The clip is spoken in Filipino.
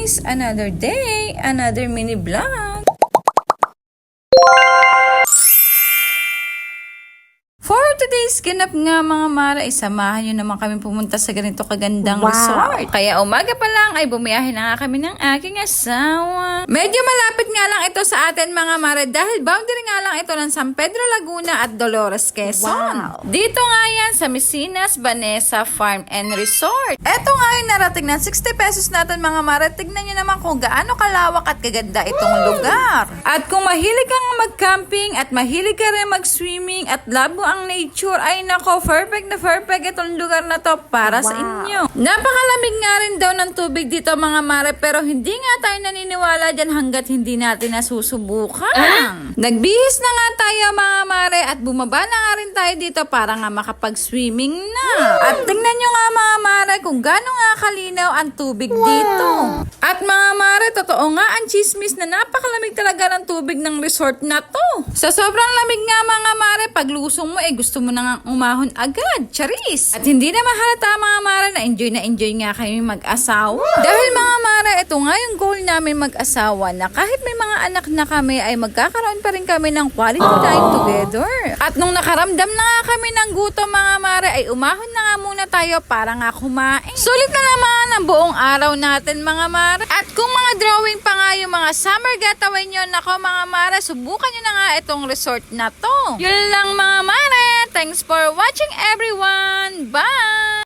guys! Another day, another mini vlog. For today's ganap nga mga Mara, isamahan nyo naman kami pumunta sa ganito kagandang resort. Kaya umaga pa lang ay bumiyahe na nga kami ng aking asawa. Medyo malapit nga lang ito sa atin mga Mara dahil boundary nga lang ito ng San Pedro Laguna at Dolores, Quezon. Dito nga yan sa Misinas Vanessa Farm and Resort. Eto nga yung narating na 60 pesos natin mga Mara. Tignan nyo naman kung gaano kalawak at kaganda itong lugar. At kung mahilig kang mag-camping at mahilig ka rin mag-swimming at love mo ang nature, ay nako, perfect na perfect itong lugar na to para sa inyo. Napakalamig nga rin daw ng tubig dito mga Mare, pero hindi nga tayo naniniwala dyan hanggat hindi natin nasusubukan. Nagbihis na nga tayo mga Mare at bumaba na nga rin tayo dito para nga makapag-swimming na. At tingnan nyo nga mga Mare kung gaano nga kalinaw ang tubig dito. At mga Mare, totoo nga ang chismis na napakalamig talaga ng tubig ng resort na to. Sa sobrang lamig nga mga Mare, paglusong mo gusto mo na nga umahon agad, charis. At hindi na mahalata mga Mare na enjoy nga kami mag-asawa. Dahil mga Mare, ito nga yung goal namin mag-asawa na kahit may mga anak na kami ay magkakaroon pa rin kami ng quality time together. At nung nakaramdam na nga kami ng gutom mga Mare, ay umahon na nga muna tayo para nga kumain. Sulit na naman ang buong araw natin mga Mare. At kung mga drawing pa nga yung mga summer getaway nyo, nako mga Mare, subukan nyo na nga itong resort na to. Yun lang mga Mare. Thanks for watching everyone. Bye!